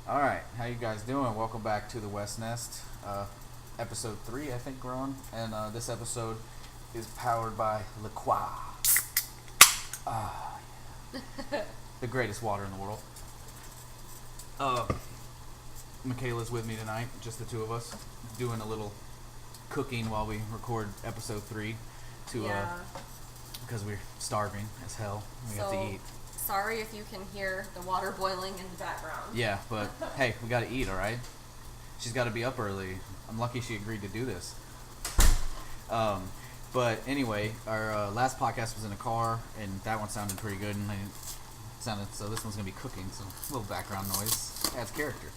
All right, how you guys doing? Welcome back to the nNest, episode 3, I think we're on, and this episode is powered by LaCroix, the greatest water in the world. Mikaela's with me tonight, just the two of us, doing a little cooking while we record episode 3, because we're starving as hell. We have to eat. Sorry if you can hear the water boiling in the background. Yeah, but hey, we gotta eat, alright? She's gotta be up early. I'm lucky she agreed to do this. But anyway, our last podcast was in a car, and that one sounded pretty good, and so this one's gonna be cooking, so a little background noise adds character.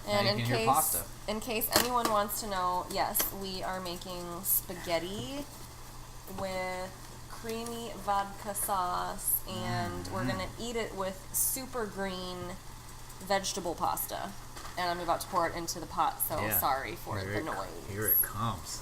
And now you can hear pasta. In case anyone wants to know, yes, we are making spaghetti with creamy vodka sauce, and we're gonna eat it with super green vegetable pasta. And I'm about to pour it into the pot, so sorry for the noise. Here it comes.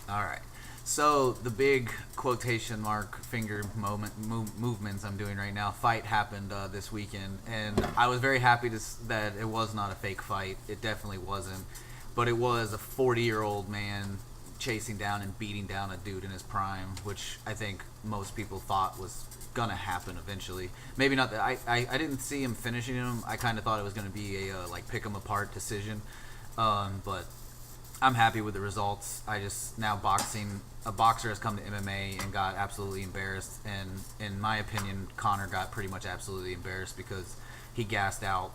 Alright, so the big quotation mark finger movements I'm doing right now, fight happened this weekend, and I was very happy that it was not a fake fight. It definitely wasn't, but it was a 40-year-old man chasing down and beating down a dude in his prime, which I think most people thought was gonna happen eventually. Maybe not that I didn't see him finishing him. I kind of thought it was gonna be a pick him apart decision, but I'm happy with the results. A boxer has come to MMA and got absolutely embarrassed, and in my opinion, Conor got pretty much absolutely embarrassed because he gassed out,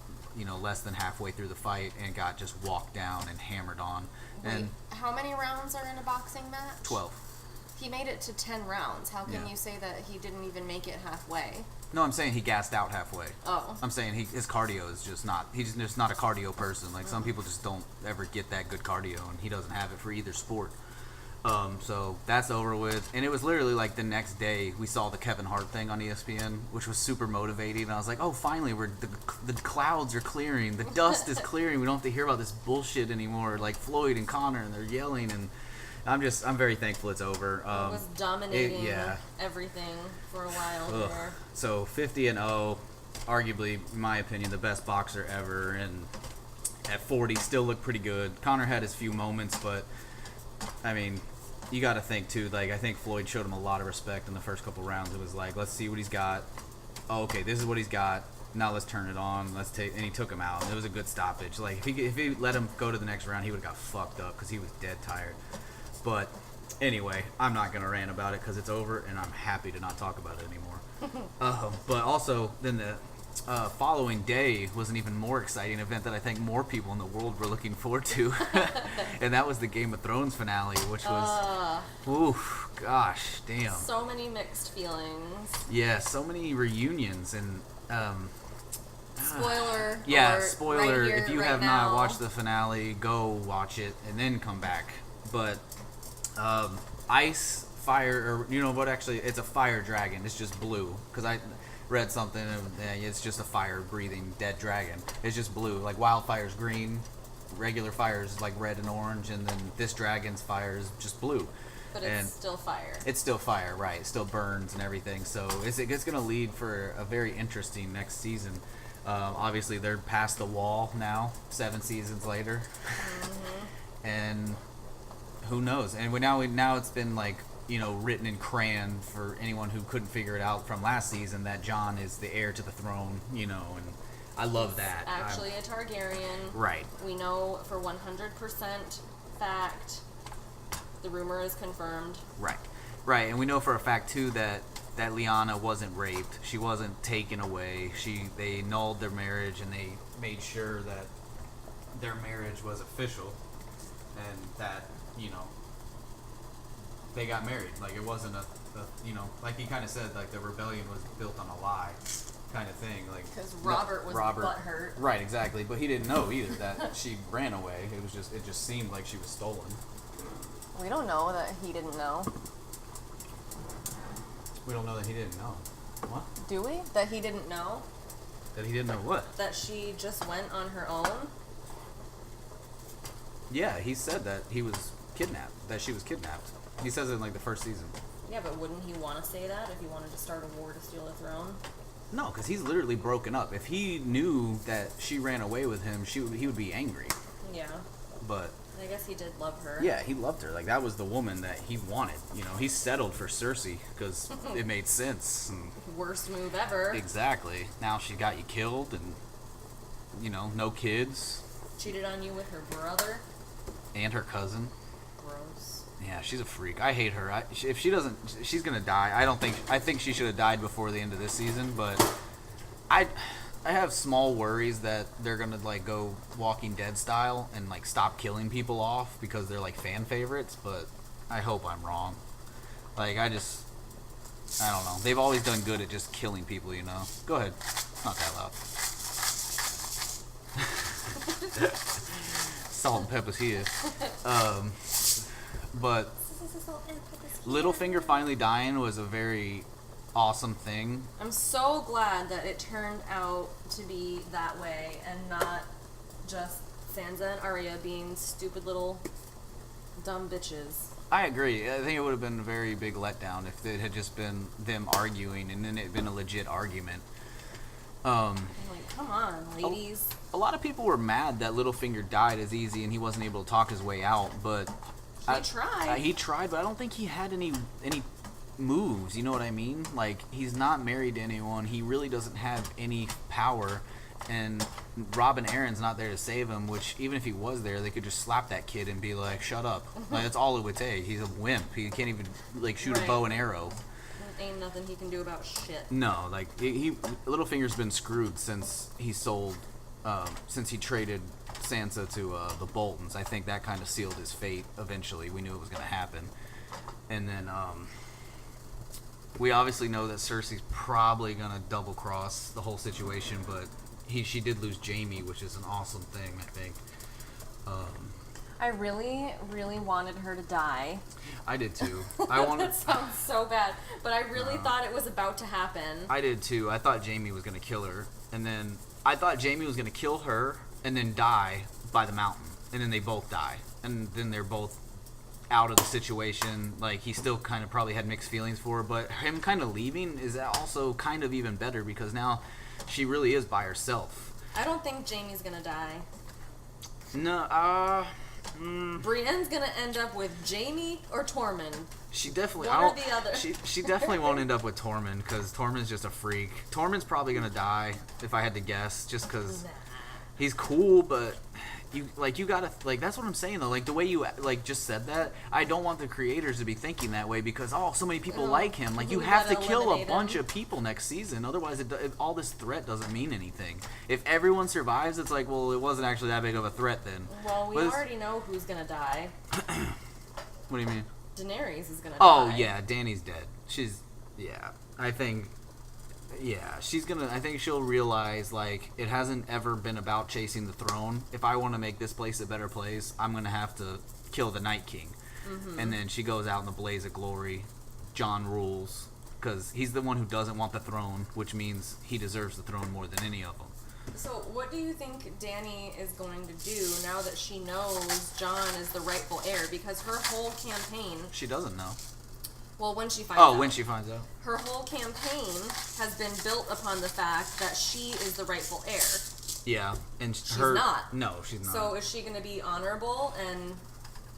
less than halfway through the fight and got just walked down and hammered on. And how many rounds are in a boxing match? 12. He made it to 10 rounds. How can you say that he didn't even make it halfway? No, I'm saying he gassed out halfway. Oh. I'm saying his cardio is just not, he's just not a cardio person. Like, some people just don't ever get that good cardio, and he doesn't have it for either sport. So that's over with. And it was literally like the next day we saw the Kevin Hart thing on ESPN, which was super motivating. And I was like, oh, finally, the clouds are clearing. The dust is clearing. We don't have to hear about this bullshit anymore. Like Floyd and Conor, and they're yelling. And I'm very thankful it's over. It was dominating everything for a while there. So 50-0, arguably, in my opinion, the best boxer ever. And at 40, still looked pretty good. Conor had his few moments, but I mean, you got to think too. Like, I think Floyd showed him a lot of respect in the first couple rounds. It was like, let's see what he's got. Oh, okay, this is what he's got. Now let's turn it on. And he took him out. It was a good stoppage. Like, if he let him go to the next round, he would have got fucked up because he was dead tired. But anyway, I'm not gonna rant about it because it's over, and I'm happy to not talk about it anymore. But also, then the following day was an even more exciting event that I think more people in the world were looking forward to, and that was the Game of Thrones finale, which was, oof, gosh, damn. So many mixed feelings. Yeah, so many reunions, and spoiler. Spoiler. Right here, if you have not watched the finale, go watch it and then come back. But ice, fire, or actually, it's a fire dragon. It's just blue, because I read something, and it's just a fire-breathing dead dragon. It's just blue. Like, wildfire's green, regular fire's like red and orange, and then this dragon's fire is just blue. But it's still fire. It's still fire, right. It still burns and everything. So it's going to lead for a very interesting next season. Obviously, they're past the wall now, 7 seasons later. Mm-hmm. And who knows? And now it's been like, written in crayon for anyone who couldn't figure it out from last season that Jon is the heir to the throne, and I love that. Actually a Targaryen. Right. We know for 100% fact the rumor is confirmed. Right. And we know for a fact too that Lyanna wasn't raped. She wasn't taken away. They annulled their marriage, and they made sure that their marriage was official, and that they got married. Like, it wasn't like he kind of said, like, the rebellion was built on a lie kind of thing. Like, because Robert was butthurt. Right, exactly. But he didn't know either that she ran away. It just seemed like she was stolen. We don't know that he didn't know. We don't know that he didn't know. What? Do we? That he didn't know? That he didn't know what? That she just went on her own? Yeah, he said that he was kidnapped. That she was kidnapped. He says it in, like, the first season. Yeah, but wouldn't he want to say that if he wanted to start a war to steal the throne? No, because he's literally broken up. If he knew that she ran away with him, he would be angry. Yeah. But I guess he did love her. yeah, he loved her. Like, that was the woman that he wanted. You know, he settled for Cersei because it made sense. And Worst move ever. exactly. Now she got you killed, and you know, no kids, Cheated on you with her brother. and her cousin. Gross. Yeah, she's a freak. I hate her. If she doesn't, she's gonna die. I think she should have died before the end of this season. But I have small worries that they're gonna like go Walking Dead style and like stop killing people off because they're like fan favorites. But I hope I'm wrong. Like I don't know. They've always done good at just killing people. You know. Go ahead. Not that loud. Salt and pepper's here. But Littlefinger finally dying was a very awesome thing. I'm so glad that it turned out to be that way and not just Sansa and Arya being stupid little dumb bitches. I agree. I think it would have been a very big letdown if it had just been them arguing and then it had been a legit argument. I'm like, come on, ladies. A lot of people were mad that Littlefinger died as easy and he wasn't able to talk his way out, but He tried. He tried, but I don't think he had any moves. You know what I mean? Like, he's not married to anyone. He really doesn't have any power, and Robin Aaron's not there to save him. Which even if he was there, they could just slap that kid and be like, "Shut up." Like, that's all it would take. He's a wimp. He can't even like shoot a bow and arrow. Ain't nothing he can do about shit. No, like Littlefinger's been screwed since he traded Sansa to the Boltons. I think that kind of sealed his fate. Eventually, we knew it was going to happen, and then we obviously know that Cersei's probably going to double cross the whole situation. But she did lose Jaime, which is an awesome thing. I think. I really, really wanted her to die. I did too. I wanted. That sounds so bad, but I really thought it was about to happen. I did too. I thought Jaime was going to kill her, and then I thought Jaime was going to kill her and then die by the mountain, and then they both die, and then they're both out of the situation. Like, he still kind of probably had mixed feelings for her, but him kind of leaving is also kind of even better because now she really is by herself. I don't think Jaime's gonna die. No, Brienne's gonna end up with Jaime or Tormund. She definitely. One or the other. She definitely won't end up with Tormund because Tormund's just a freak. Tormund's probably gonna die if I had to guess, just because he's cool, but you gotta that's what I'm saying though. Like, the way you just said that, I don't want the creators to be thinking that way because so many people like him. Like, you have to kill a bunch of people next season, otherwise all this threat doesn't mean anything. If everyone survives, it's like, well, it wasn't actually that big of a threat then. Well, we already know who's gonna die. What do you mean? Daenerys is gonna die. Oh yeah, Dany's dead. I think she'll realize, like, it hasn't ever been about chasing the throne. If I want to make this place a better place, I'm going to have to kill the Night King. Mm-hmm. And then she goes out in the blaze of glory. Jon rules, because he's the one who doesn't want the throne, which means he deserves the throne more than any of them. So what do you think Dany is going to do now that she knows Jon is the rightful heir? Because her whole campaign... She doesn't know. Well, when she finds out. When she finds out. Her whole campaign has been built upon the fact that she is the rightful heir. Yeah, and she's not. No, she's not. So is she going to be honorable and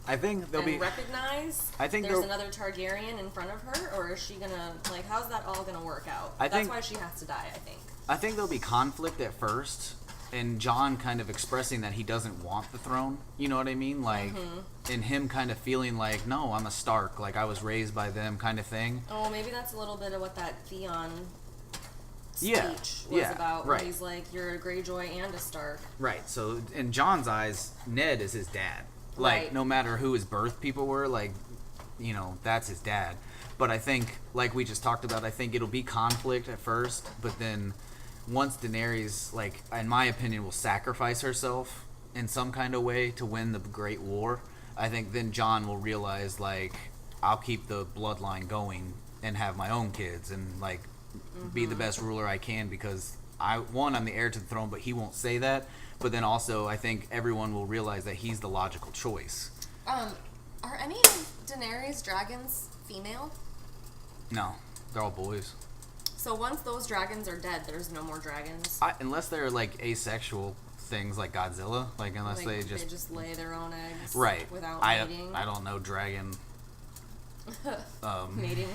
I think they'll be recognize there's another Targaryen in front of her, or is she going to, like, how's that all going to work out? That's why she has to die, I think. I think there'll be conflict at first, and Jon kind of expressing that he doesn't want the throne. You know what I mean? Like, and him kind of feeling like, no, I'm a Stark. Like, I was raised by them, kind of thing. Oh, maybe that's a little bit of what that Theon speech was about. Where he's like, you're a Greyjoy and a Stark. Right. So, in Jon's eyes, Ned is his dad. Like, no matter who his birth people were, like, you know, that's his dad. But I think, like we just talked about, I think it'll be conflict at first, but then once Daenerys, like, in my opinion, will sacrifice herself in some kind of way to win the Great War, I think then Jon will realize, like, I'll keep the bloodline going and have my own kids and, like, be the best ruler I can because I'm the heir to the throne, but he won't say that. But then also, I think everyone will realize that he's the logical choice. Are any of Daenerys' dragons female? No, they're all boys. So once those dragons are dead, there's no more dragons. Unless they're like asexual things like Godzilla, like unless like, they just lay their own eggs, right without mating. I don't know dragon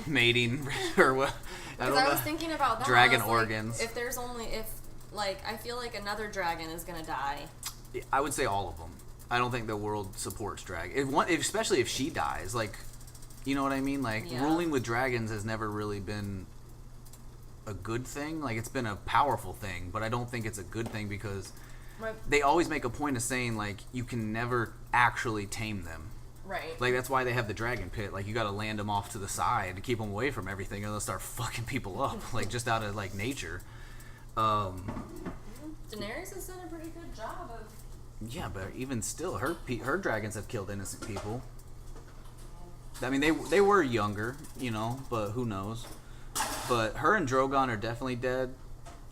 mating or what. Because I was thinking about that. Dragon organs. Like, I feel like another dragon is gonna die. I would say all of them. I don't think the world supports dragon, especially if she dies. Like, you know what I mean? Like ruling with dragons has never really been a good thing. Like it's been a powerful thing, but I don't think it's a good thing because they always make a point of saying like you can never actually tame them. Right. Like that's why they have the dragon pit. Like you got to land them off to the side to keep them away from everything, or they'll start fucking people up. Like just out of like nature. Daenerys has done a pretty good job of. Yeah, but even still, her dragons have killed innocent people. I mean, they were younger, you know, but who knows? But her and Drogon are definitely dead,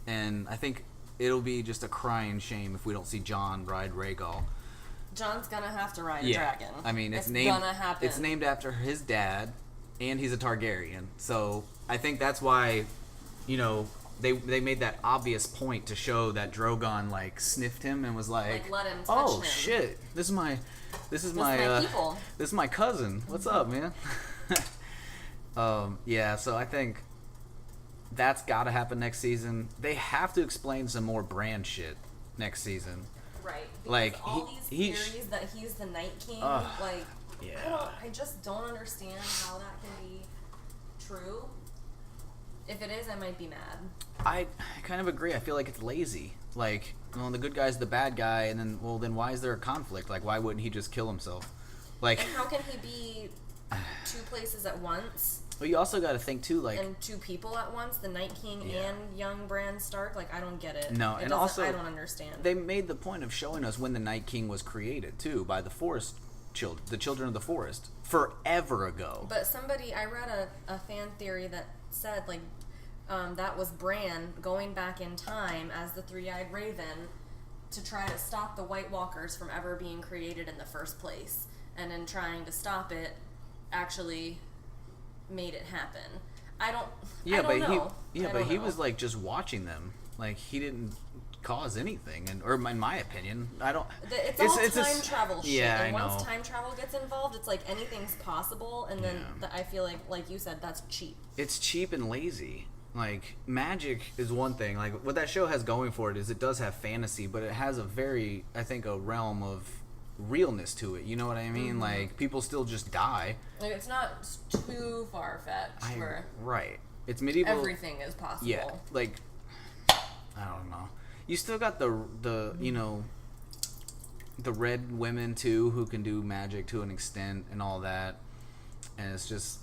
and I think it'll be just a crying shame if we don't see Jon ride Rhaegal. Jon's gonna have to ride a dragon. I mean, it's gonna happen. It's named after his dad, and he's a Targaryen. So I think that's why, you know, they made that obvious point to show that Drogon like sniffed him and was like let him touch oh him. shit, this is my people. This is my cousin. What's up, man? Yeah. So I think that's got to happen next season. They have to explain some more Bran shit next season. Right. Because like all these theories that he's the Night King, like I just don't understand how that can be true. If it is, I might be mad. I kind of agree. I feel like it's lazy. Like, well, the good guy's the bad guy, and then why is there a conflict? Like, why wouldn't he just kill himself? Like, and how can he be two places at once? Well, you also got to think too, like, and two people at once, the Night King and young Bran Stark. Like, I don't get it. No, and also I don't understand. They made the point of showing us when the Night King was created too by the forest the children of the forest, forever ago. But I read a fan theory that said like that was Bran going back in time as the three-eyed raven to try to stop the White Walkers from ever being created in the first place, and in trying to stop it, actually made it happen. I don't know. He was like just watching them. Like he didn't cause anything, or in my opinion, I don't. It's all time travel shit. Yeah, and I know. Once time travel gets involved, it's like anything's possible, and then I feel like you said, that's cheap. It's cheap and lazy. Like magic is one thing. Like what that show has going for it is it does have fantasy, but it has a realm of realness to it. You know what I mean? Mm-hmm. Like people still just die. Like it's not too far fetched. Right. It's medieval. Everything is possible. Yeah. Like I don't know. You still got the you know the red women too who can do magic to an extent and all that, and it's just.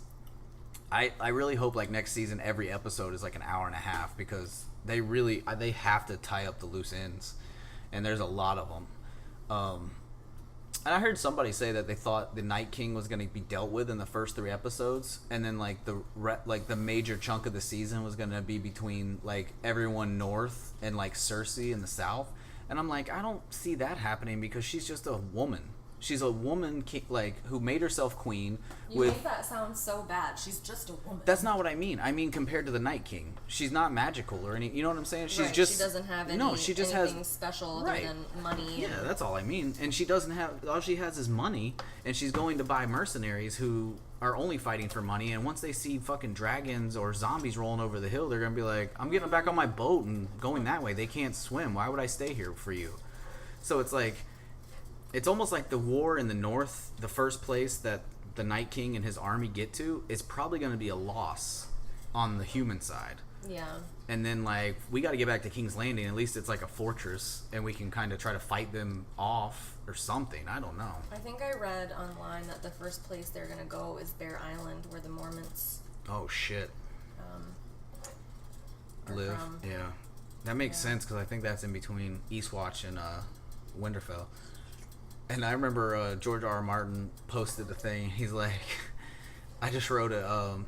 I really hope like next season every episode is like an hour and a half because they have to tie up the loose ends, and there's a lot of them. And I heard somebody say that they thought the Night King was going to be dealt with in the first 3 episodes, and then like the major chunk of the season was going to be between like everyone north and like Cersei in the south. And I'm like, I don't see that happening because she's just a woman. She's a woman, like, who made herself queen. You make that sound so bad. She's just a woman. That's not what I mean. I mean compared to the Night King. She's not magical or any. You know what I'm saying? She's right. just. She doesn't have anything special other than money. Yeah, that's all I mean. And she doesn't have. All she has is money, and she's going to buy mercenaries who are only fighting for money. And once they see fucking dragons or zombies rolling over the hill, they're gonna be like, "I'm getting back on my boat and going that way. They can't swim. Why would I stay here for you?" So it's like. It's almost like the war in the north, the first place that the Night King and his army get to, is probably going to be a loss on the human side. Yeah. And then, like, we got to get back to King's Landing. At least it's like a fortress, and we can kind of try to fight them off or something. I don't know. I think I read online that the first place they're going to go is Bear Island, where the Mormonts... Oh, shit. Live. From. Yeah. That makes sense, because I think that's in between Eastwatch and Winterfell. And I remember George R. R. Martin posted the thing. He's like, I just wrote a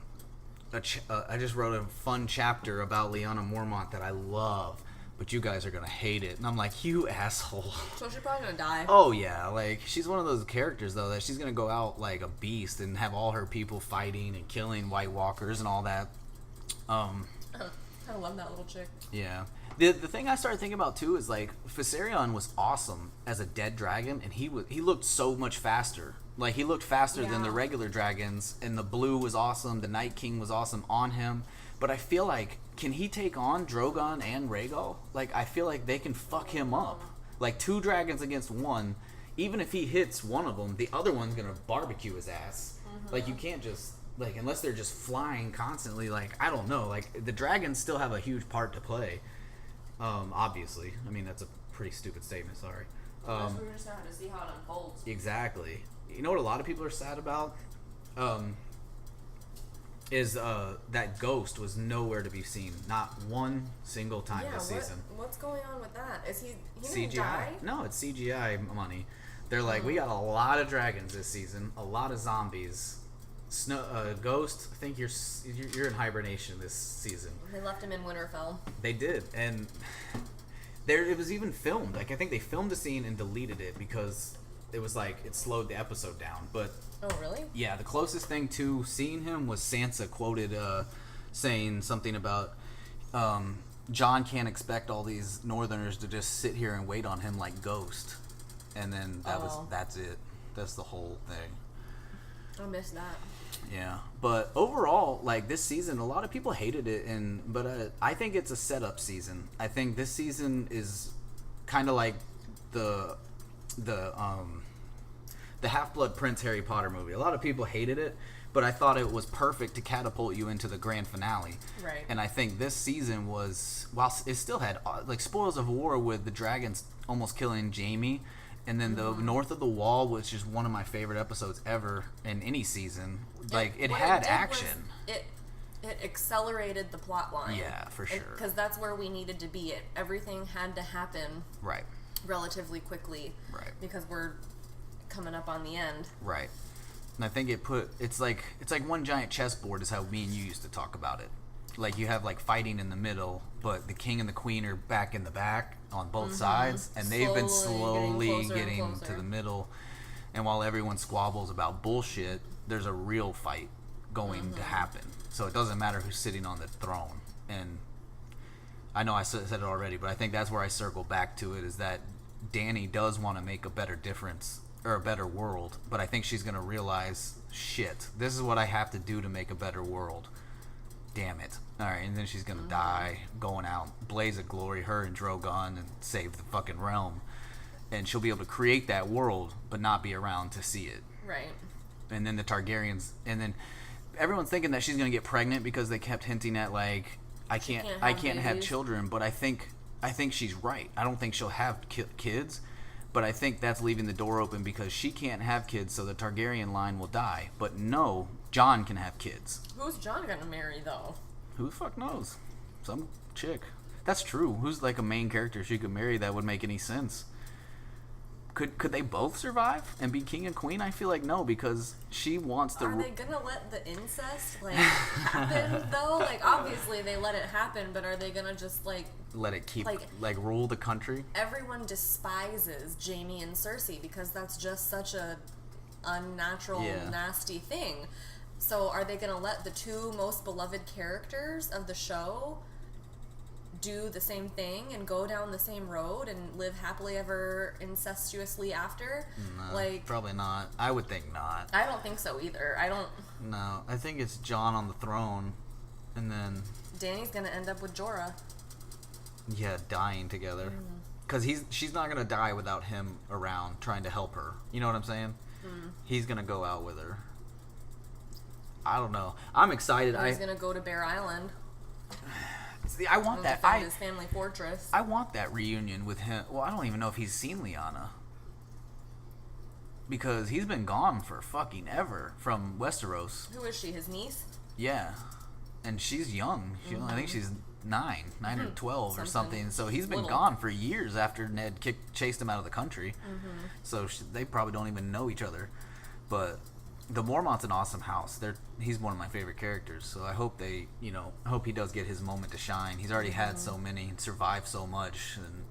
fun chapter about Lyanna Mormont that I love, but you guys are gonna hate it. And I'm like, you asshole. So she's probably gonna die. Oh yeah, like she's one of those characters though that she's gonna go out like a beast and have all her people fighting and killing White Walkers and all that. I love that little chick. Yeah. The thing I started thinking about too is like Viserion was awesome as a dead dragon, and he looked so much faster. Like he looked faster than the regular dragons, and the blue was awesome. The Night King was awesome on him. But I feel like, can he take on Drogon and Rhaegal? Like I feel like they can fuck him up. Like 2 dragons against 1. Even if he hits one of them, the other one's gonna barbecue his ass. Like you can't just like unless they're just flying constantly. Like I don't know. Like the dragons still have a huge part to play. Obviously, I mean that's a pretty stupid statement. Sorry. We're just gonna have to see how it unfolds. Exactly. You know what a lot of people are sad about? Is that Ghost was nowhere to be seen. Not one single time this season. What's going on with that? Is he CGI? Didn't die? No, it's CGI money. They're like, we got a lot of dragons this season, a lot of zombies. Ghost, I think you're in hibernation this season. They left him in Winterfell. They did, and it was even filmed. Like I think they filmed the scene and deleted it because it was like it slowed the episode down. But oh really? Yeah, the closest thing to seeing him was Sansa quoted saying something about Jon can't expect all these Northerners to just sit here and wait on him like Ghost, and then that's it. That's the whole thing. I missed that. Yeah, but overall, like this season, a lot of people hated it, but I think it's a setup season. I think this season is kind of like the Half-Blood Prince Harry Potter movie. A lot of people hated it, but I thought it was perfect to catapult you into the grand finale. Right. And I think this season was, while it still had like spoils of war with the dragons almost killing Jaime. And then the North of the Wall, which is one of my favorite episodes ever in any season. Like, it had action. It accelerated the plot line. Yeah, for sure. Because that's where we needed to be. Everything had to happen relatively quickly. Right. Because we're coming up on the end. Right. And I think it's like one giant chessboard is how me and you used to talk about it. Like, you have, like, fighting in the middle, but the king and the queen are back in the back on both sides, and they've been slowly getting to the middle. And while everyone squabbles about bullshit, there's a real fight going to happen. So it doesn't matter who's sitting on the throne. And I know I said it already, but I think that's where I circle back to it, is that Dany does want to make a better difference, or a better world, but I think she's going to realize, shit, this is what I have to do to make a better world. Damn it. Alright, and then she's gonna die, going out, blaze of glory, her and Drogon, and save the fucking realm. And she'll be able to create that world, but not be around to see it. Right. And then the Targaryens, and then everyone's thinking that she's gonna get pregnant because they kept hinting at, like, I can't have children, but I think she's right. I don't think she'll have kids, but I think that's leaving the door open because she can't have kids, so the Targaryen line will die. But no, Jon can have kids. Who's Jon gonna marry, though? Who the fuck knows? Some chick. That's true. Who's like a main character she could marry that would make any sense? Could they both survive and be king and queen? I feel like no, because she wants to... Are they gonna let the incest, like, happen, though? Like, obviously they let it happen, but are they gonna just, like... Let it keep, like rule the country? Everyone despises Jaime and Cersei because that's just such a unnatural, nasty thing. So are they gonna let the 2 most beloved characters of the show do the same thing and go down the same road and live happily ever incestuously after? No, like, probably not. I would think not. I don't think so either. No, I think it's Jon on the throne, and then Dany's gonna end up with Jorah. Yeah, dying together. Because she's not gonna die without him around trying to help her. You know what I'm saying? He's gonna go out with her. I don't know. I'm excited. He's gonna go to Bear Island. See, I want that. His family fortress. I want that reunion with him. Well, I don't even know if he's seen Lyanna, because he's been gone for fucking ever from Westeros. Who is she? His niece? Yeah, and she's young. I think she's 9 or 12 or something. So he's been gone for years after Ned chased him out of the country. So they probably don't even know each other. But the Mormont's an awesome house. He's one of my favorite characters. So I hope I hope he does get his moment to shine. He's already had so many and survived so much. And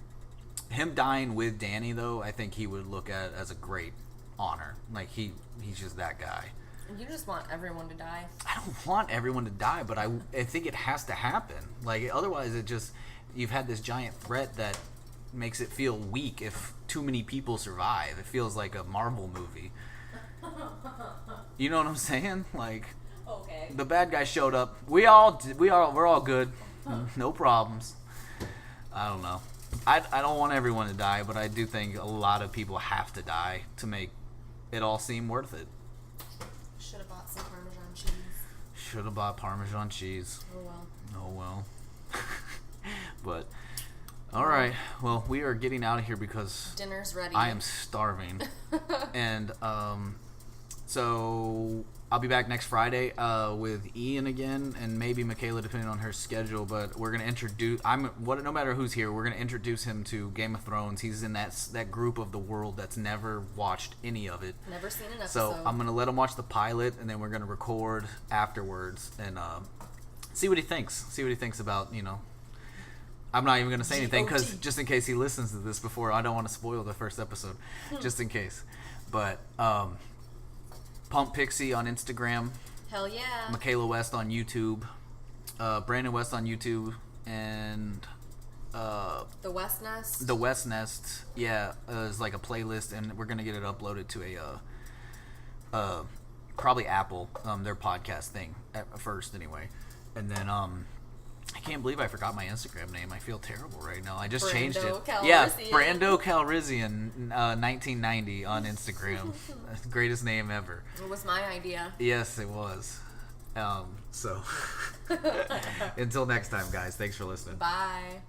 him dying with Dany, though, I think he would look at as a great honor. Like he's just that guy. You just want everyone to die. I don't want everyone to die, but I think it has to happen. Like, otherwise you've had this giant threat that makes it feel weak if too many people survive. It feels like a Marvel movie. You know what I'm saying? Like, okay. The bad guy showed up. We're all good. No problems. I don't know. I don't want everyone to die, but I do think a lot of people have to die to make it all seem worth it. Should have bought some Parmesan cheese. Should have bought Parmesan cheese. Oh well. Oh well. But all right. Well, we are getting out of here because dinner's ready. I am starving. And so I'll be back next Friday with Ian again, and maybe Mikaela, depending on her schedule. But we're gonna introduce. No matter who's here, we're gonna introduce him to Game of Thrones. He's in that group of the world that's never watched any of it. Never seen an episode. So I'm gonna let him watch the pilot, and then we're gonna record afterwards and see what he thinks. See what he thinks about I'm not even gonna say anything because just in case he listens to this before, I don't want to spoil the first episode, just in case. But Pump Pixie on Instagram. Hell yeah. Mikaela West on YouTube. Brandon West on YouTube. And the West Nest. The West Nest, yeah, is like a playlist, and we're gonna get it uploaded to a probably Apple, their podcast thing at first anyway. And then I can't believe I forgot my Instagram name. I feel terrible right now. I just changed it. Calrissian. Yeah, Brando Calrissian 1990 on Instagram. Greatest name ever. It was my idea. Yes, it was. So until next time, guys. Thanks for listening. Bye.